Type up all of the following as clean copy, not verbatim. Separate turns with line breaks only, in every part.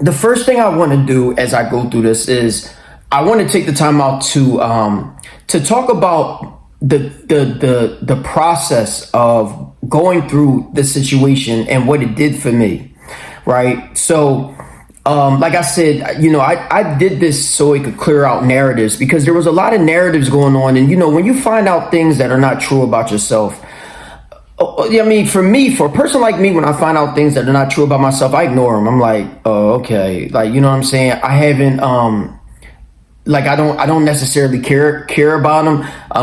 the first thing I want to do as I go through this is I want to take the time out to talk about the process of going through the situation and what it did for me, right? So, like I said, I did this so it could clear out narratives, because there was a lot of narratives going on. And, when you find out things that are not true about yourself, I mean, for a person like me, when I find out things that are not true about myself, I ignore them. I'm like, oh, okay. Like, you know what I'm saying? I haven't, I don't necessarily care about them.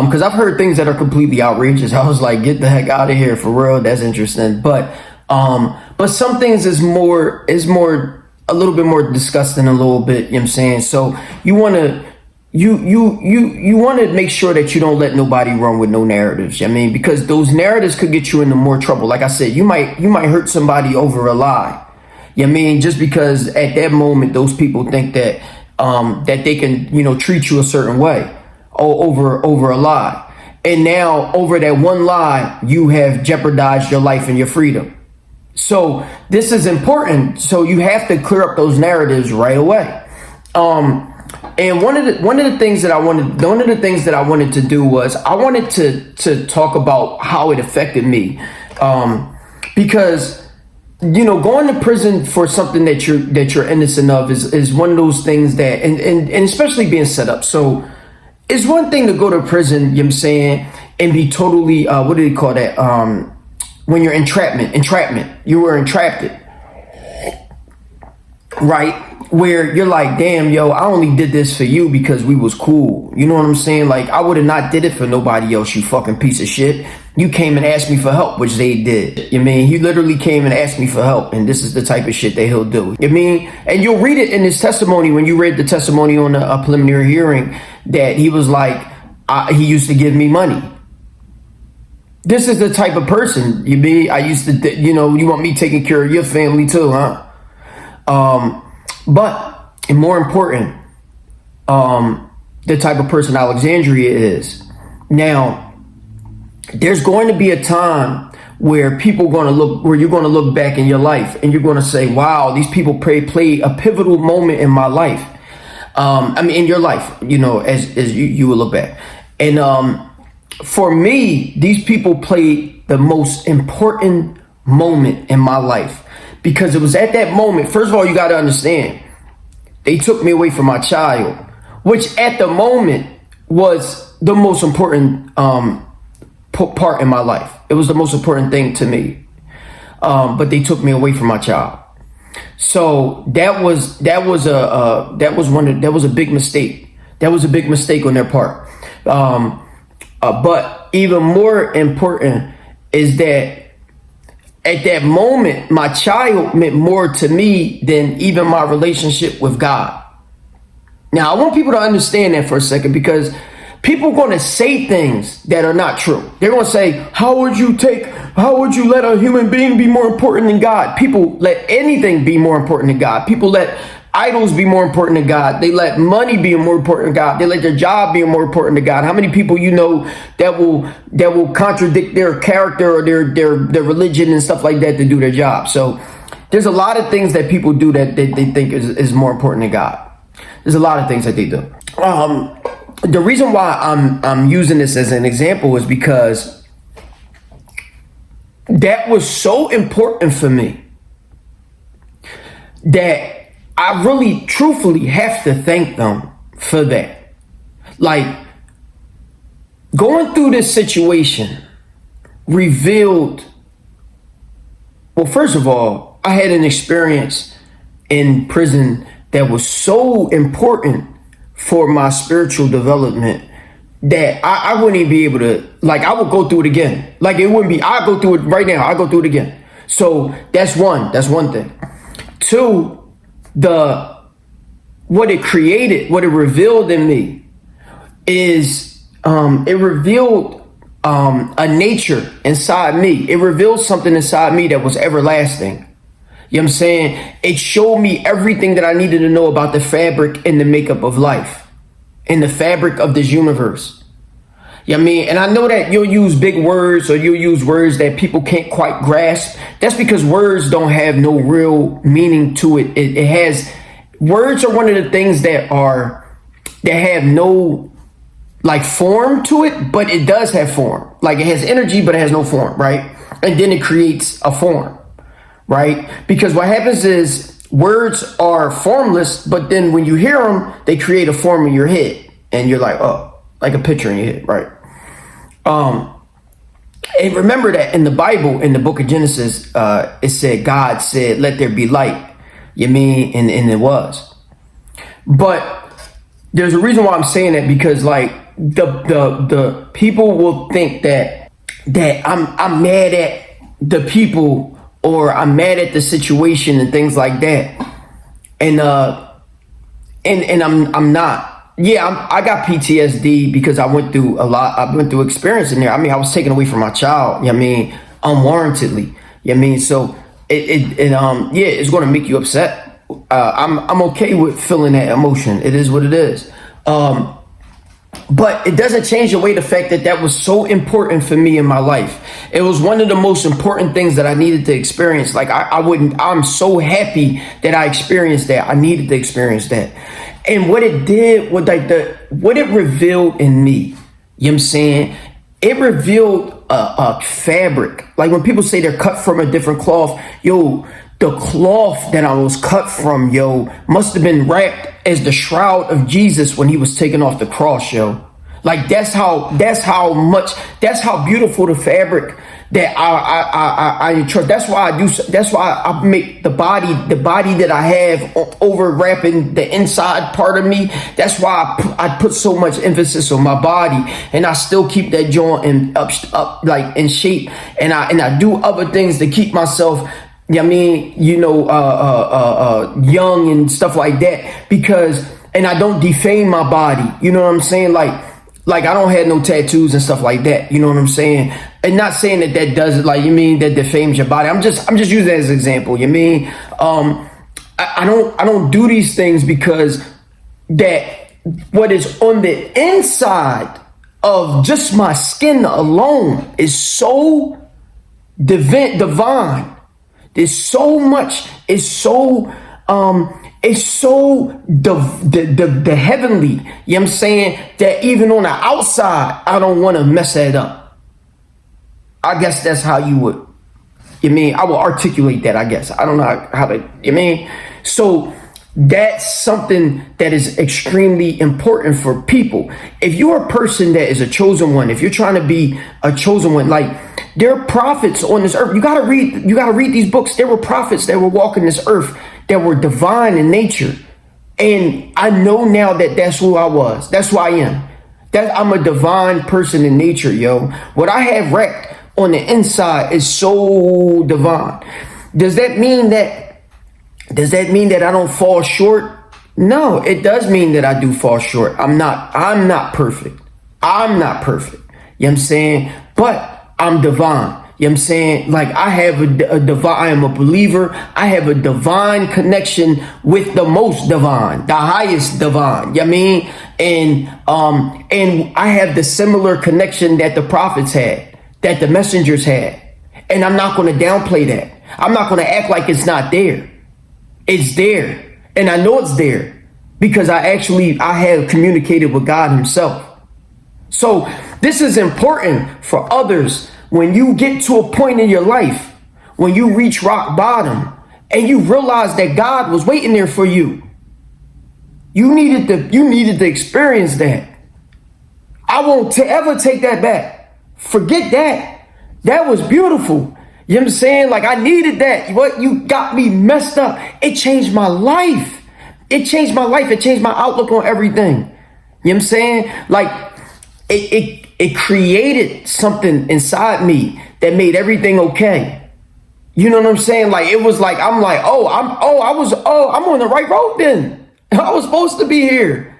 Cause I've heard things that are completely outrageous. I was like, get the heck out of here, for real. That's interesting. But some things is more, a little bit more disgusting, a little bit, you know what I'm saying? So you want to make sure that you don't let nobody run with no narratives. I mean, because those narratives could get you into more trouble. Like I said, you might hurt somebody over a lie. You know what I mean? Just because at that moment, those people think that they can, treat you a certain way over a lie. And now over that one lie, you have jeopardized your life and your freedom. So this is important. So you have to clear up those narratives right away. And one of the things that I wanted to do was I wanted to talk about how it affected me, because going to prison for something that you're innocent of is one of those things that and especially being set up. So it's one thing to go to prison, you know what I'm saying, and be totally what do they call that? When you're entrapment, you were entrapped, right? Where you're like, damn, yo, I only did this for you because we was cool. You know what I'm saying? Like, I would have not did it for nobody else, you fucking piece of shit. You came and asked me for help, which they did. You mean, he literally came and asked me for help, and this is the type of shit that he'll do. You mean, and you'll read it in his testimony when you read the testimony on a preliminary hearing, that he was like, he used to give me money. This is the type of person, you mean, I used to, you want me taking care of your family too, huh? But, and more important, the type of person Alexandria is. Now, there's going to be a time where you're going to look back in your life and you're going to say, wow, these people play a pivotal moment in my life. In your life, as you will look back. And, for me, these people played the most important moment in my life, because it was at that moment. First of all, you got to understand, they took me away from my child, which at the moment was the most important part in my life. It was the most important thing to me. But they took me away from my child. So that was a big mistake. That was a big mistake on their part. But even more important is that at that moment, my child meant more to me than even my relationship with God. Now, I want people to understand that for a second, because people are going to say things that are not true. They're going to say, how would you let a human being be more important than God? People let anything be more important than God. People let idols be more important than God. They let money be more important than God. They let their job be more important than God. How many people that will contradict their character or their religion and stuff like that to do their job? So there's a lot of things that people do that they think is more important than God. There's a lot of things that they do. The reason why I'm using this as an example is because that was so important for me that I really, truthfully have to thank them for that. Like, going through this situation revealed, well, first of all, I had an experience in prison that was so important for my spiritual development that I wouldn't even be able to, like, I would go through it again. Like, it wouldn't be, I'll go through it right now. I'll go through it again. So that's one thing. Two, what it created, what it revealed in me is, it revealed a nature inside me. It revealed something inside me that was everlasting. You know what I'm saying? It showed me everything that I needed to know about the fabric and the makeup of life, and the fabric of this universe. You know You know what I mean? And I know that you'll use big words or you'll use words that people can't quite grasp. That's because words don't have no real meaning to it. It has, words are one of the things that have no like form to it, but it does have form. Like it has energy, but it has no form, right? And then it creates a form, right? Because what happens is words are formless, but then when you hear them, they create a form in your head. And you're like, oh, like a picture in your head, right? And remember that in the Bible, in the book of Genesis, it said, God said, let there be light. You mean, and it was. But there's a reason why I'm saying that, because like the people will think that I'm mad at the people, or I'm mad at the situation and things like that. And I'm not. Yeah, I got PTSD because I went through a lot. I went through experience in there. I mean, I was taken away from my child. You know what I mean, unwarrantedly. You know what I mean, so it's going to make you upset. I'm okay with feeling that emotion. It is what it is. But it doesn't change away the fact that was so important for me in my life. It was one of the most important things that I needed to experience. Like I'm so happy that I experienced that. I needed to experience that. And what it did was like what it revealed in me, you know what I'm saying? It revealed a fabric. Like when people say they're cut from a different cloth, yo, the cloth that I was cut from, yo, must have been wrapped as the shroud of Jesus when he was taken off the cross, yo. Like that's how beautiful the fabric that I entrust. That's why I make the body that I have over wrapping the inside part of me. That's why I put so much emphasis on my body, and I still keep that joint up like in shape, and I do other things to keep myself, you know what I mean, young and stuff like that, and I don't defame my body, you know what I'm saying? Like I don't have no tattoos and stuff like that, you know what I'm saying? And not saying that does, like, you mean that defames your body. I'm just using that as an example, you mean? I don't do these things because that what is on the inside of just my skin alone is so divine. There's so much, it's so the heavenly, you know what I'm saying, that even on the outside, I don't want to mess that up. I guess that's how you would, you mean, I will articulate that, I guess. I don't know how to, you mean? So that's something that is extremely important for people. If you're a person that is a chosen one, if you're trying to be a chosen one, like there are prophets on this earth. You gotta read these books. There were prophets that were walking this earth that were divine in nature. And I know now that that's who I was. That's who I am. That I'm a divine person in nature, yo. What I have wrapped on the inside is so divine. Does that mean that I don't fall short? No, it does mean that I do fall short. I'm not perfect. I'm not perfect. You know what I'm saying? But I'm divine. You know what I'm saying? Like I have a divine, I am a believer. I have a divine connection with the most divine, the highest divine. You know what I mean? And I have the similar connection that the prophets had, that the messengers had. And I'm not going to downplay that. I'm not going to act like it's not there. It's there. And I know it's there because I have communicated with God himself. So this is important for others. When you get to a point in your life, when you reach rock bottom and you realize that God was waiting there for you, you needed to experience that. I won't ever take that back. Forget that. That was beautiful. You know what I'm saying? Like I needed that. What you got me messed up. It changed my life. It changed my life. It changed my outlook on everything. You know what I'm saying? Like it created something inside me that made everything okay. You know what I'm saying? Like it was like I'm on the right road then. I was supposed to be here.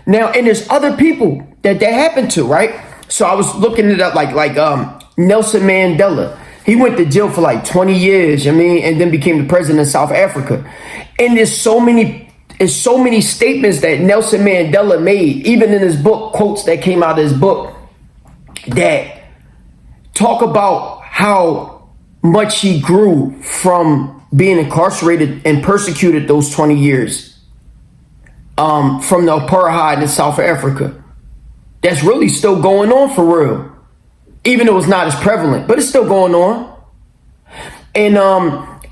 Now, and there's other people that happened to, right? So I was looking it up like Nelson Mandela. He went to jail for like 20 years, you know what I mean, and then became the president of South Africa. And there's so many statements that Nelson Mandela made, even in his book, quotes that came out of his book, that talk about how much he grew from being incarcerated and persecuted those 20 years from the apartheid in South Africa. That's really still going on for real, even though it's not as prevalent, but it's still going on. And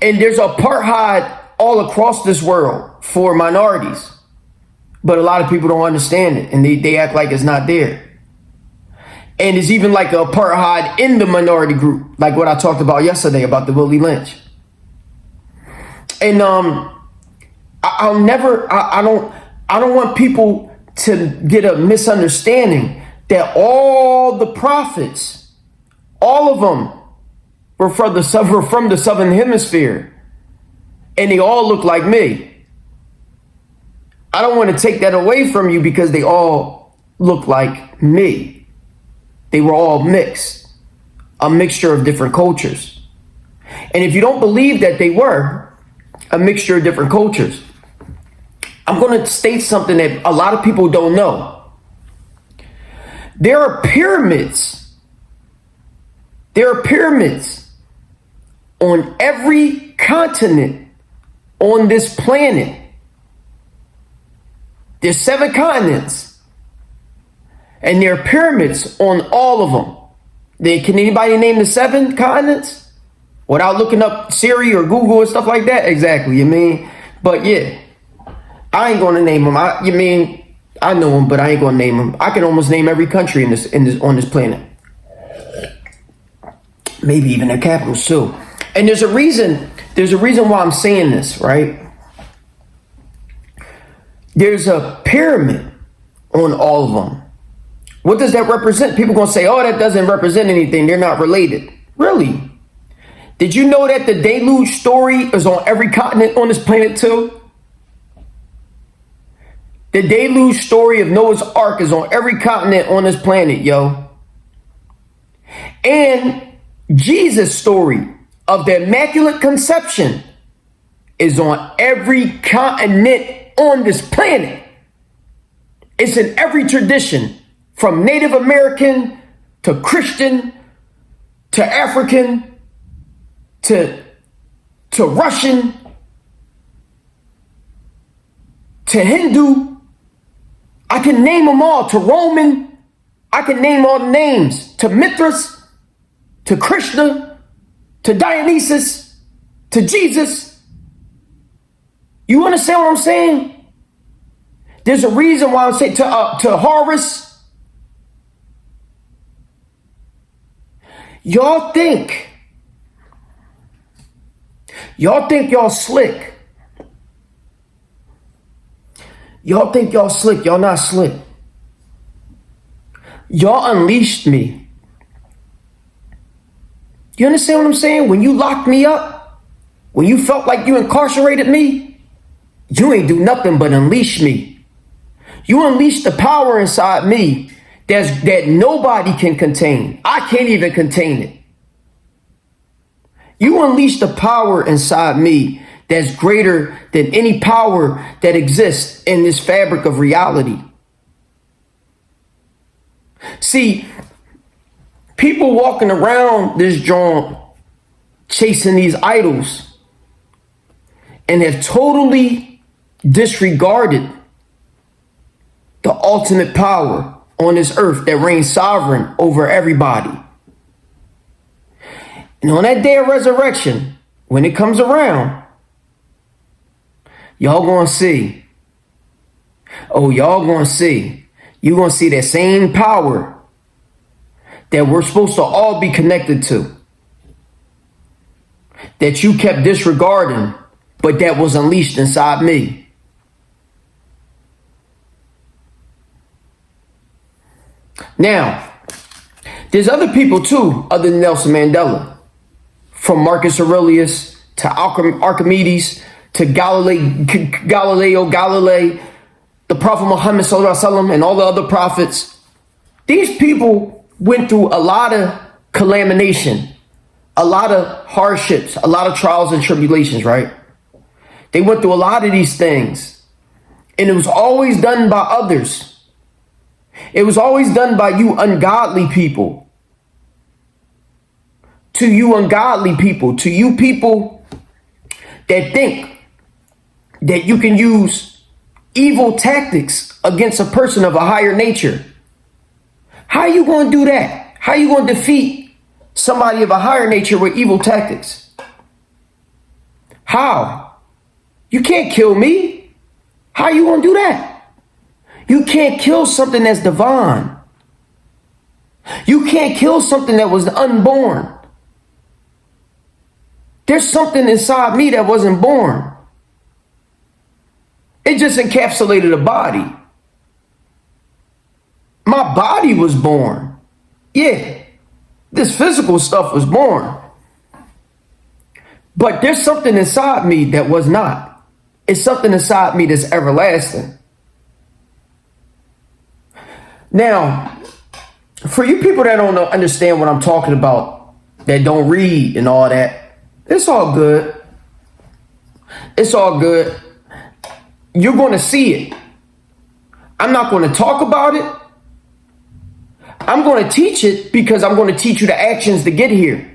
there's apartheid all across this world for minorities, but a lot of people don't understand it, and they act like it's not there. And it's even like an apartheid in the minority group, like what I talked about yesterday about the Willie Lynch. And I don't want people to get a misunderstanding that all the prophets, all of them were from the Southern Hemisphere, and they all look like me. I don't want to take that away from you because they all look like me. They were all mixed, a mixture of different cultures. And if you don't believe that they were a mixture of different cultures, I'm going to state something that a lot of people don't know. There are pyramids. There are pyramids on every continent on this planet. There's 7 continents. And there are pyramids on all of them. Can anybody name the 7 continents without looking up Siri or Google and stuff like that? Exactly, you mean? But yeah, I ain't going to name them. I know them, but I ain't going to name them. I can almost name every country on this planet. Maybe even their capitals too. And there's a reason why I'm saying this, right? There's a pyramid on all of them. What does that represent? People gonna say, oh, that doesn't represent anything. They're not related. Really? Did you know that the deluge story is on every continent on this planet too? The deluge story of Noah's Ark is on every continent on this planet, yo. And Jesus' story of the Immaculate Conception is on every continent on this planet. It's in every tradition. From Native American to Christian to African to Russian to Hindu. I can name them all. To Roman. I can name all the names. To Mithras, to Krishna, to Dionysus, to Jesus. You understand what I'm saying? There's a reason why I say to Horus. Y'all think y'all slick. Y'all think y'all slick. Y'all not slick. Y'all unleashed me. You understand what I'm saying? When you locked me up, when you felt like you incarcerated me, you ain't do nothing but unleash me. You unleashed the power inside me that nobody can contain. I can't even contain it. You unleash the power inside me that's greater than any power that exists in this fabric of reality. See, people walking around this joint chasing these idols and have totally disregarded the ultimate power on this earth that reigns sovereign over everybody. And on that day of resurrection, when it comes around, y'all gonna see. Oh, y'all gonna see. You're gonna see that same power that we're supposed to all be connected to, that you kept disregarding, but that was unleashed inside me. Now, there's other people too, other than Nelson Mandela, from Marcus Aurelius to Archimedes to Galileo Galilei, the Prophet Muhammad Sallallahu Alaihi Wasallam, and all the other prophets. These people went through a lot of calamity, a lot of hardships, a lot of trials and tribulations, right? They went through a lot of these things, and it was always done by others. It was always done by you ungodly people. To you ungodly people. To you people that think that you can use evil tactics against a person of a higher nature. How are you going to do that? How are you going to defeat somebody of a higher nature with evil tactics? How? You can't kill me. How are you going to do that? You can't kill something that's divine. You can't kill something that was unborn. There's something inside me that wasn't born. It just encapsulated a body. My body was born. Yeah, this physical stuff was born. But there's something inside me that was not. It's something inside me that's everlasting. Now, for you people that don't understand what I'm talking about, that don't read and all that, it's all good. It's all good. You're going to see it. I'm not going to talk about it. I'm going to teach it because I'm going to teach you the actions to get here.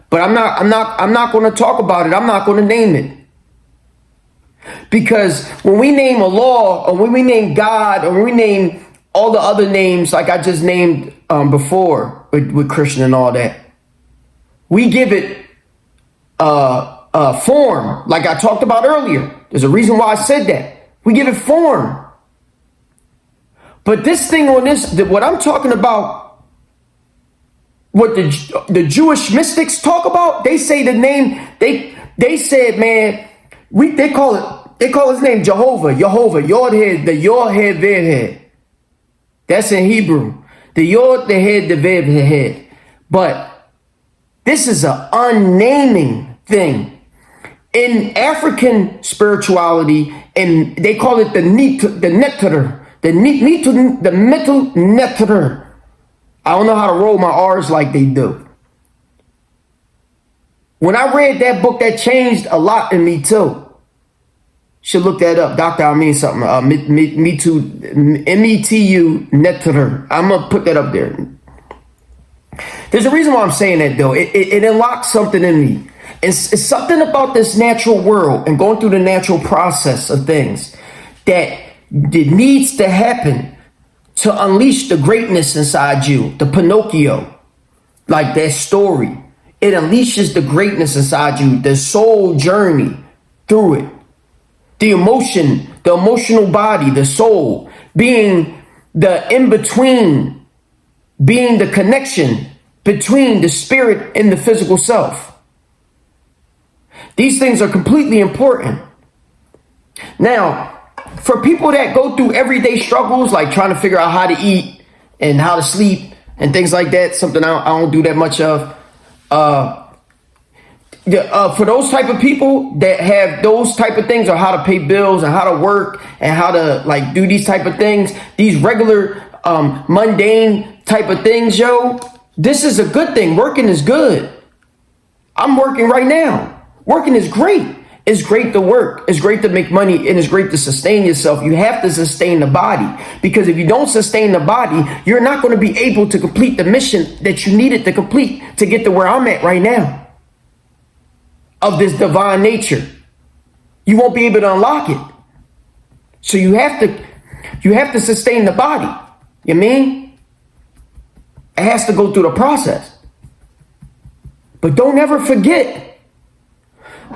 But I'm not going to talk about it. I'm not going to name it. Because when we name a law, or when we name God, or when we name all the other names like I just named before with Christian and all that, we give it a form, like I talked about earlier. There's a reason why I said that. We give it form. But this thing on this, what I'm talking about, what the Jewish mystics talk about, they say the name, they said, man, they call his name Jehovah, Yod-Hed, the Yod-Hed, Ved-Hed. That's in Hebrew. The Yod, the Head, the Ved, the Head. But this is an unnaming thing. In African spirituality, and they call it the Netter, the mental Netter. I don't know how to roll my R's like they do. When I read that book, that changed a lot in me too. Should look that up. Dr. I mean something. Me too. METU Netter. I'm going to put that up there. There's a reason why I'm saying that though. It unlocks something in me. It's something about this natural world and going through the natural process of things that it needs to happen to unleash the greatness inside you, the Pinocchio, like that story. It unleashes the greatness inside you, the soul journey through it, the emotion, the emotional body, the soul, being the in-between, being the connection between the spirit and the physical self. These things are completely important. Now, for people that go through everyday struggles, like trying to figure out how to eat and how to sleep and things like that, something I don't do that much of. For those type of people that have those type of things, or how to pay bills and how to work and how to like do these type of things, these regular mundane type of things, yo, this is a good thing. Working is good. I'm working right now. Working is great. It's great to work. It's great to make money, and it's great to sustain yourself. You have to sustain the body, because if you don't sustain the body, you're not going to be able to complete the mission that you needed to complete to get to where I'm at right now of this divine nature. You won't be able to unlock it. So you have to sustain the body. You mean? It has to go through the process. But don't ever forget,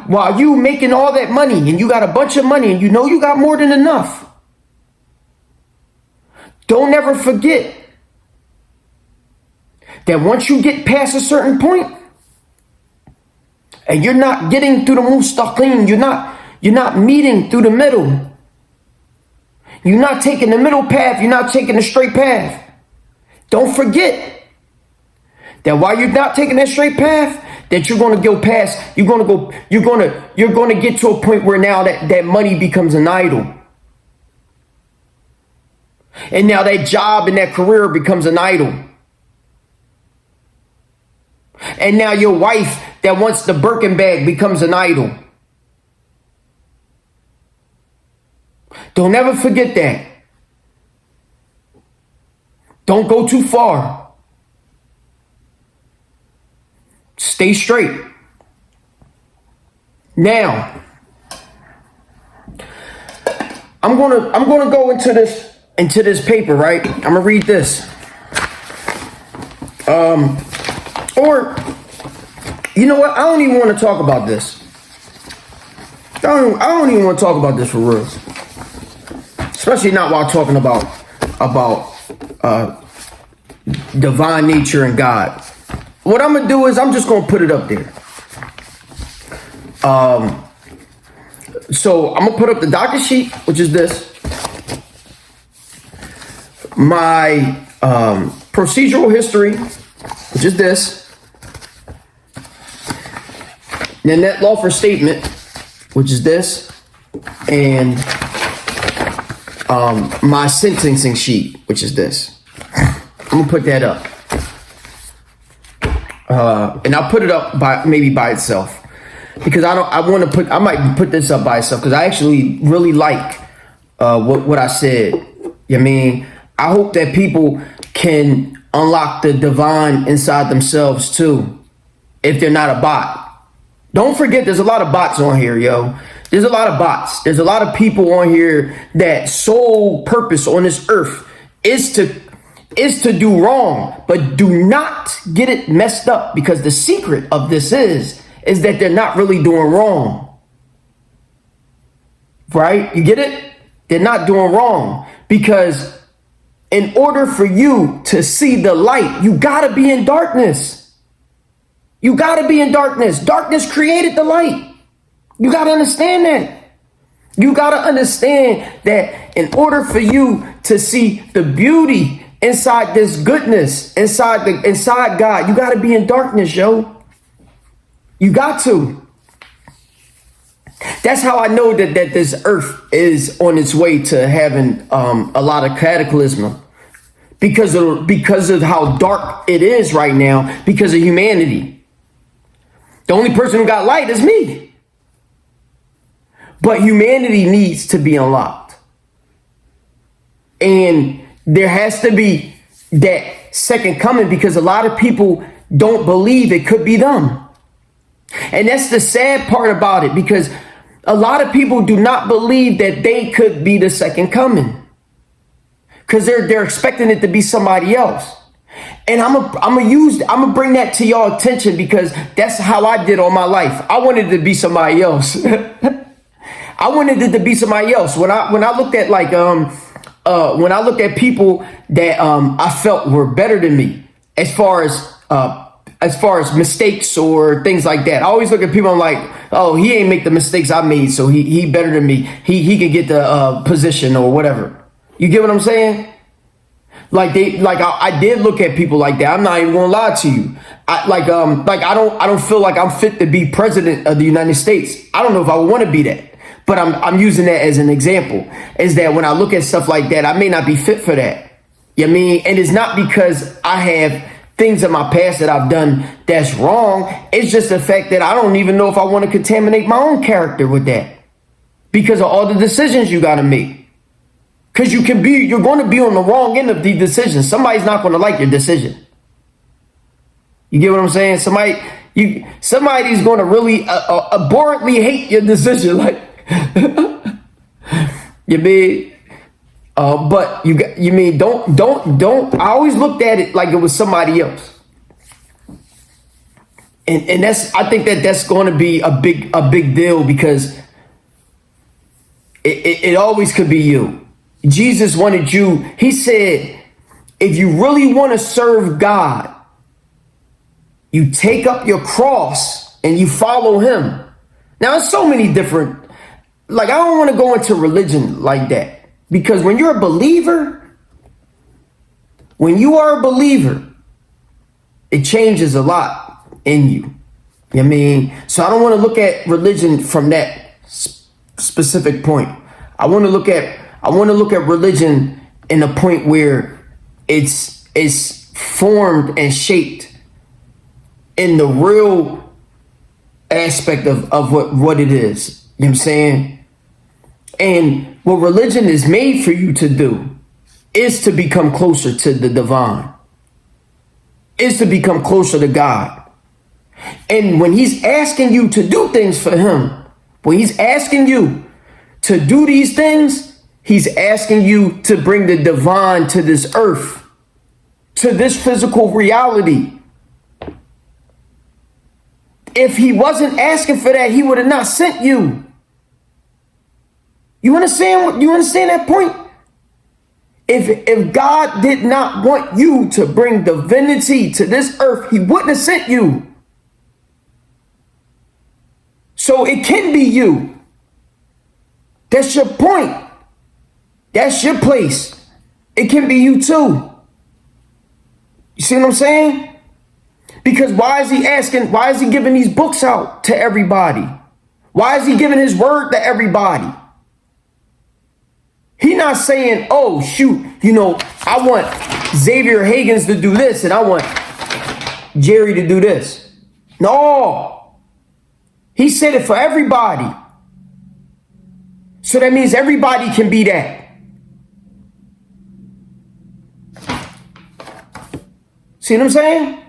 while you making all that money and you got a bunch of money and you know you got more than enough, don't ever forget that once you get past a certain point and you're not getting through the mustaqim, you're not meeting through the middle, you're not taking the middle path, you're not taking the straight path. Don't forget that while you're not taking that straight path, that you're going to go past, you're going to get to a point where now that money becomes an idol. And now that job and that career becomes an idol. And now your wife that wants the Birkin bag becomes an idol. Don't ever forget that. Don't go too far. Stay straight. Now, I'm gonna go into this paper, right? I'm gonna read this. Or you know what? I don't even want to talk about this. I don't even want to talk about this for real. Especially not while talking about divine nature and God. What I'm gonna do is I'm just gonna put it up there. So I'm gonna put up the docket sheet, which is this. My procedural history, which is this. The net lawful statement, which is this, and my sentencing sheet, which is this. I'm gonna put that up, and I'll put it up maybe by itself, because I might put this up by itself because I actually really like what I said. I mean, I hope that people can unlock the divine inside themselves too, if they're not a bot. Don't forget, there's a lot of bots on here, yo. There's a lot of bots. There's a lot of people on here that sole purpose on this earth is to do wrong, but do not get it messed up, because the secret of this is that they're not really doing wrong. Right? You get it? They're not doing wrong, because in order for you to see the light, you gotta be in darkness. You got to be in darkness. Darkness created the light. You got to understand that. You got to understand that in order for you to see the beauty inside this goodness, inside God, you got to be in darkness, yo. You got to. That's how I know that this earth is on its way to having a lot of cataclysm, because of how dark it is right now, because of humanity. The only person who got light is me. But humanity needs to be unlocked. And there has to be that second coming, because a lot of people don't believe it could be them. And that's the sad part about it, because a lot of people do not believe that they could be the second coming, because they're expecting it to be somebody else. And I'm gonna bring that to y'all attention, because that's how I did all my life. I wanted it to be somebody else. I wanted it to be somebody else. When I looked at when I looked at people that I felt were better than me, as far as mistakes or things like that, I always look at people. I'm like, oh, he ain't make the mistakes I made, so he better than me. He could get the position or whatever. You get what I'm saying? I did look at people like that. I'm not even gonna lie to you. I don't feel like I'm fit to be president of the United States. I don't know if I would want to be that, but I'm using that as an example. Is that when I look at stuff like that, I may not be fit for that. You know what I mean? And it's not because I have things in my past that I've done that's wrong. It's just the fact that I don't even know if I want to contaminate my own character with that, because of all the decisions you got to make. Because you're going to be on the wrong end of the decision. Somebody's not going to like your decision. You get what I'm saying? Somebody's going to really abhorrently hate your decision. Like, you mean? But you mean don't. I always looked at it like it was somebody else. And I think that's going to be a big deal, because it always could be you. Jesus wanted you. He said, if you really want to serve God, you take up your cross and you follow him. Now, there's so many different, I don't want to go into religion like that, because when you're a believer, it changes a lot in you. You know what I mean? So I don't want to look at religion from that specific point. I want to look at religion in a point where it's formed and shaped in the real aspect of what it is. You know what I'm saying? And what religion is made for you to do is to become closer to the divine, is to become closer to God. And when he's asking you to do things for him, when he's asking you to do these things, he's asking you to bring the divine to this earth, to this physical reality. If he wasn't asking for that, he would have not sent you. You understand? You understand that point? If God did not want you to bring divinity to this earth, he wouldn't have sent you. So it can be you. That's your point. That's your place. It can be you too. You see what I'm saying? Because why is he asking, why is he giving these books out to everybody? Why is he giving his word to everybody? He not saying, oh, shoot, I want Xavier Higgins to do this and I want Jerry to do this. No. He said it for everybody. So that means everybody can be that. See what I'm saying?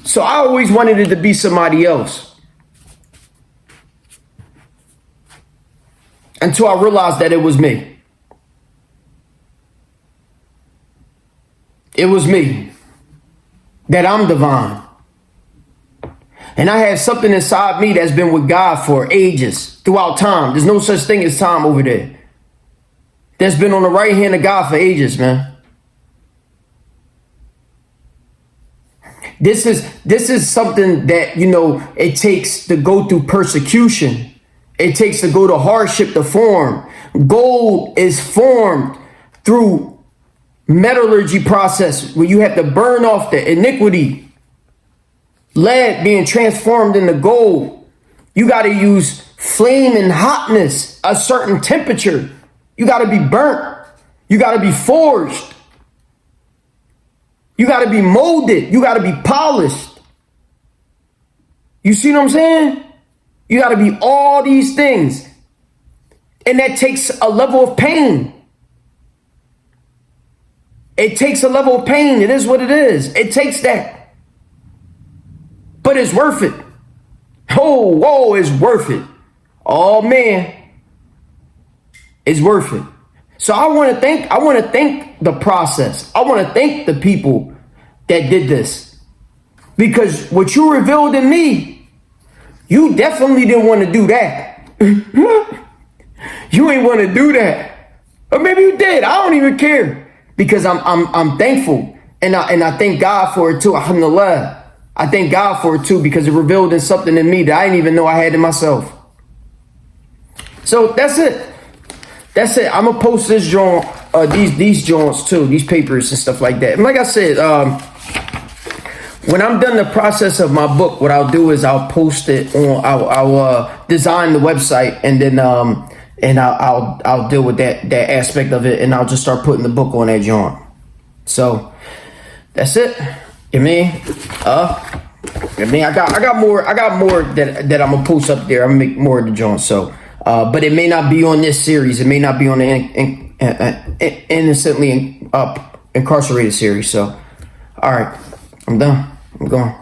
So I always wanted it to be somebody else. Until I realized that it was me. It was me. That I'm divine. And I have something inside me that's been with God for ages, throughout time. There's no such thing as time over there. That's been on the right hand of God for ages, man. This is something that, it takes to go through persecution. It takes to go to hardship to form. Gold is formed through metallurgy process where you have to burn off the iniquity. Lead being transformed into gold. You got to use flame and hotness, a certain temperature. You got to be burnt. You got to be forged. You got to be molded. You got to be polished. You see what I'm saying? You got to be all these things. And that takes a level of pain. It takes a level of pain. It is what it is. It takes that. But it's worth it. Oh, whoa, it's worth it. Oh, man. It's worth it. So I want to thank the process. I want to thank the people that did this. Because what you revealed in me, you definitely didn't want to do that. You ain't want to do that. Or maybe you did. I don't even care. Because I'm thankful. And I thank God for it too. Alhamdulillah. I thank God for it too, because it revealed in something in me that I didn't even know I had in myself. So that's it. That's it. I'm gonna post this joint, these joints too, these papers and stuff like that. And like I said, when I'm done the process of my book, what I'll do is I'll post it on. I'll design the website, and then and I'll deal with that aspect of it, and I'll just start putting the book on that joint. So that's it. I got more that I'm gonna post up there. I'm gonna make more of the joints. So, but it may not be on this series. It may not be on the innocently incarcerated series. So, all right, I'm done. I'm going.